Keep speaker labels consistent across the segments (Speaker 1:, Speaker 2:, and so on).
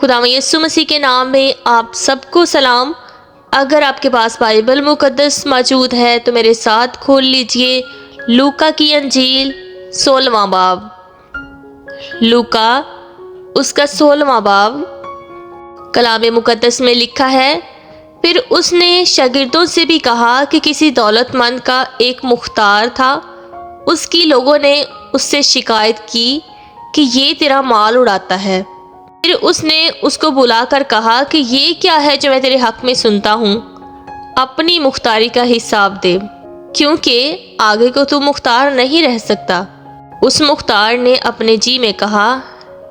Speaker 1: خداوند یسوع مسیح کے نام میں آپ سب کو سلام۔ اگر آپ کے پاس بائبل مقدس موجود ہے تو میرے ساتھ کھول لیجئے لوکا کی انجیل 16واں باب۔ لوکا اس کا 16واں باب۔ کلام مقدس میں لکھا ہے، پھر اس نے شاگردوں سے بھی کہا کہ کسی دولت مند کا ایک مختار تھا۔ اس کی لوگوں نے اس سے شکایت کی کہ یہ تیرا مال اڑاتا ہے۔ پھر اس نے اس کو بلا کر کہا کہ یہ کیا ہے جو میں تیرے حق میں سنتا ہوں؟ اپنی مختاری کا حساب دے، کیونکہ آگے کو تو مختار نہیں رہ سکتا۔ اس مختار نے اپنے جی میں کہا،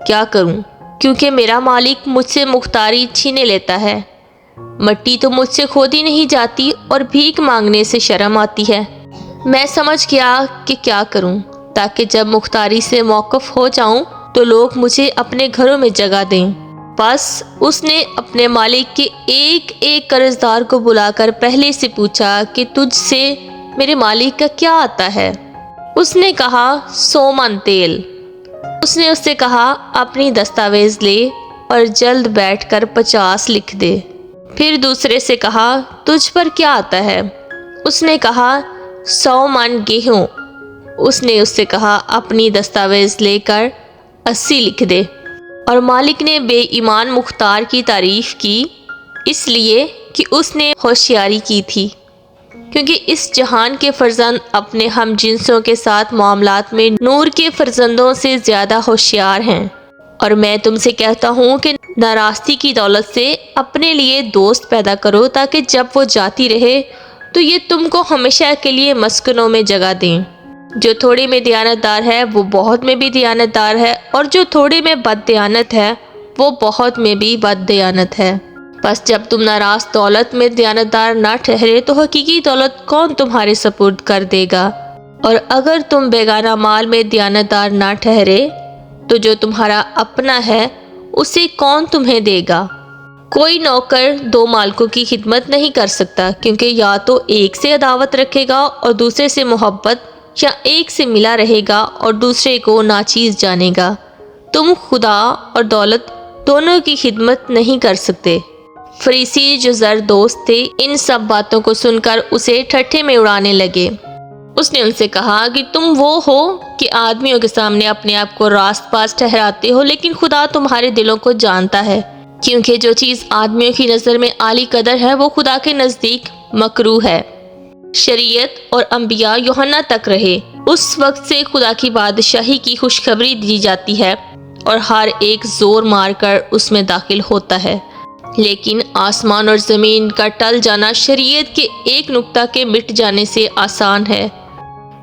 Speaker 1: کیا کروں، کیونکہ میرا مالک مجھ سے مختاری چھینے لیتا ہے۔ مٹی تو مجھ سے کھودی نہیں جاتی اور بھیک مانگنے سے شرم آتی ہے۔ میں سمجھ گیا کہ کیا کروں تاکہ جب مختاری سے موقف ہو جاؤں تو لوگ مجھے اپنے گھروں میں جگہ دیں۔ بس اس نے اپنے مالک کے ایک ایک قرضدار کو بلا کر پہلے سے پوچھا کہ تجھ سے میرے مالک کا کیا آتا ہے؟ اس نے کہا 100 من تیل۔ اس نے اس سے کہا اپنی دستاویز لے اور جلد بیٹھ کر 50 لکھ دے۔ پھر دوسرے سے کہا تجھ پر کیا آتا ہے؟ اس نے کہا 100 من گیہوں۔ اس نے اس سے کہا اپنی دستاویز لے کر 80 لکھ دے۔ اور مالک نے بے ایمان مختار کی تعریف کی، اس لیے کہ اس نے ہوشیاری کی تھی، کیونکہ اس جہان کے فرزند اپنے ہم جنسوں کے ساتھ معاملات میں نور کے فرزندوں سے زیادہ ہوشیار ہیں۔ اور میں تم سے کہتا ہوں کہ ناراستی کی دولت سے اپنے لیے دوست پیدا کرو تاکہ جب وہ جاتی رہے تو یہ تم کو ہمیشہ کے لیے مسکنوں میں جگہ دیں۔ جو تھوڑے میں دیانتدار ہے وہ بہت میں بھی دیانتدار ہے، اور جو تھوڑے میں بد دیانت ہے وہ بہت میں بھی بد دیانت ہے۔ بس جب تم ناراض دولت میں دیانتدار نہ ٹھہرے تو حقیقی دولت کون تمہارے سپرد کر دے گا؟ اور اگر تم بیگانہ مال میں دیانتدار نہ ٹھہرے تو جو تمہارا اپنا ہے اسے کون تمہیں دے گا؟ کوئی نوکر 2 مالکوں کی خدمت نہیں کر سکتا، کیونکہ یا تو ایک سے عداوت رکھے گا اور دوسرے سے محبت، یا ایک سے ملا رہے گا اور دوسرے کو ناچیز جانے گا۔ تم خدا اور دولت دونوں کی خدمت نہیں کر سکتے۔ فریسی جو زر دوست تھے ان سب باتوں کو سن کر اسے ٹھٹھے میں اڑانے لگے۔ اس نے ان سے کہا کہ تم وہ ہو کہ آدمیوں کے سامنے اپنے آپ کو راست باز ٹھہراتے ہو، لیکن خدا تمہارے دلوں کو جانتا ہے، کیونکہ جو چیز آدمیوں کی نظر میں عالی قدر ہے وہ خدا کے نزدیک مکروہ ہے۔ شریعت اور انبیاء یوحنا تک رہے، اس وقت سے خدا کی بادشاہی کی خوشخبری دی جاتی ہے اور ہر ایک زور مار کر اس میں داخل ہوتا ہے۔ لیکن آسمان اور زمین کا ٹل جانا شریعت کے ایک نقطہ کے مٹ جانے سے آسان ہے۔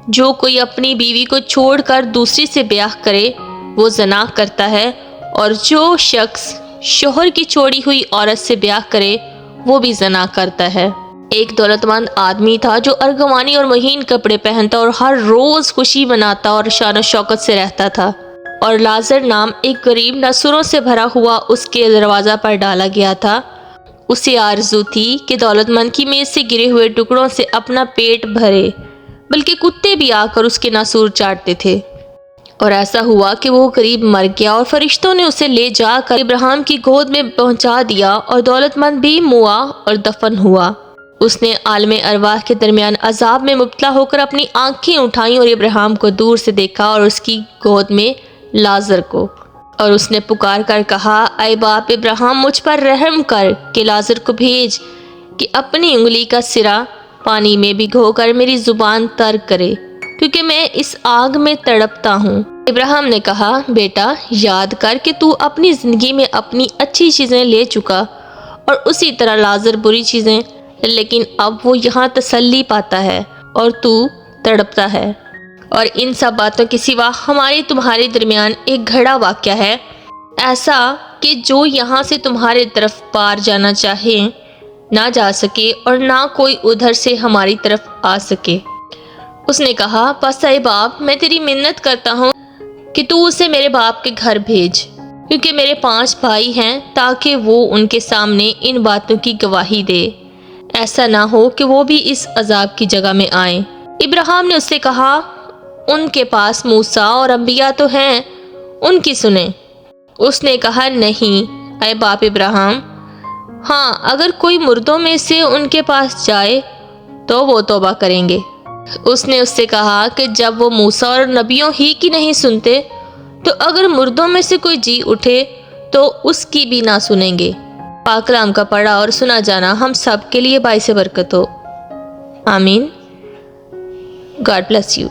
Speaker 1: جو کوئی اپنی بیوی کو چھوڑ کر دوسری سے بیاہ کرے وہ زنا کرتا ہے، اور جو شخص شوہر کی چھوڑی ہوئی عورت سے بیاہ کرے وہ بھی زنا کرتا ہے۔ ایک دولت مند آدمی تھا جو ارغوانی اور مہین کپڑے پہنتا اور ہر روز خوشی مناتا اور شان و شوکت سے رہتا تھا، اور لازر نام ایک غریب نسوروں سے بھرا ہوا اس کے دروازہ پر ڈالا گیا تھا۔ اسے آرزو تھی کہ دولت مند کی میز سے گرے ہوئے ٹکڑوں سے اپنا پیٹ بھرے، بلکہ کتے بھی آ کر اس کے ناسور چاٹتے تھے۔ اور ایسا ہوا کہ وہ غریب مر گیا اور فرشتوں نے اسے لے جا کر ابراہیم کی گود میں پہنچا دیا، اور دولت مند بھی موا اور دفن ہوا۔ اس نے عالم ارواح کے درمیان عذاب میں مبتلا ہو کر اپنی آنکھیں اٹھائیں اور ابراہیم کو دور سے دیکھا اور اس کی گود میں لازر کو، اور اس نے پکار کر کہا، اے باپ ابراہیم، مجھ پر رحم کر کہ لازر کو بھیج کہ اپنی انگلی کا سرا پانی میں بھگو کر میری زبان تر کرے، کیونکہ میں اس آگ میں تڑپتا ہوں۔ ابراہیم نے کہا، بیٹا یاد کر کہ تو اپنی زندگی میں اپنی اچھی چیزیں لے چکا اور اسی طرح لازر بری چیزیں، لیکن اب وہ یہاں تسلی پاتا ہے اور تو تڑپتا ہے۔ اور ان سب باتوں کے سوا ہمارے تمہارے درمیان ایک گھڑا واقع ہے، ایسا کہ جو یہاں سے تمہارے طرف پار جانا چاہے نہ جا سکے اور نہ کوئی ادھر سے ہماری طرف آ سکے۔ اس نے کہا، پس اے باپ، میں تیری منت کرتا ہوں کہ تو اسے میرے باپ کے گھر بھیج، کیونکہ میرے 5 بھائی ہیں، تاکہ وہ ان کے سامنے ان باتوں کی گواہی دے، ایسا نہ ہو کہ وہ بھی اس عذاب کی جگہ میں آئیں۔ ابراہیم نے اس سے کہا، ان کے پاس موسیٰ اور انبیاء تو ہیں، ان کی سنیں۔ اس نے کہا، نہیں، اے باپ ابراہیم، ہاں اگر کوئی مردوں میں سے ان کے پاس جائے تو وہ توبہ کریں گے۔ اس نے اس سے کہا کہ جب وہ موسیٰ اور نبیوں ہی کی نہیں سنتے تو اگر مردوں میں سے کوئی جی اٹھے تو اس کی بھی نہ سنیں گے۔ پاک کلام کا پڑھا اور سنا جانا ہم سب کے لیے باعث برکت ہو، آمین۔ God bless you.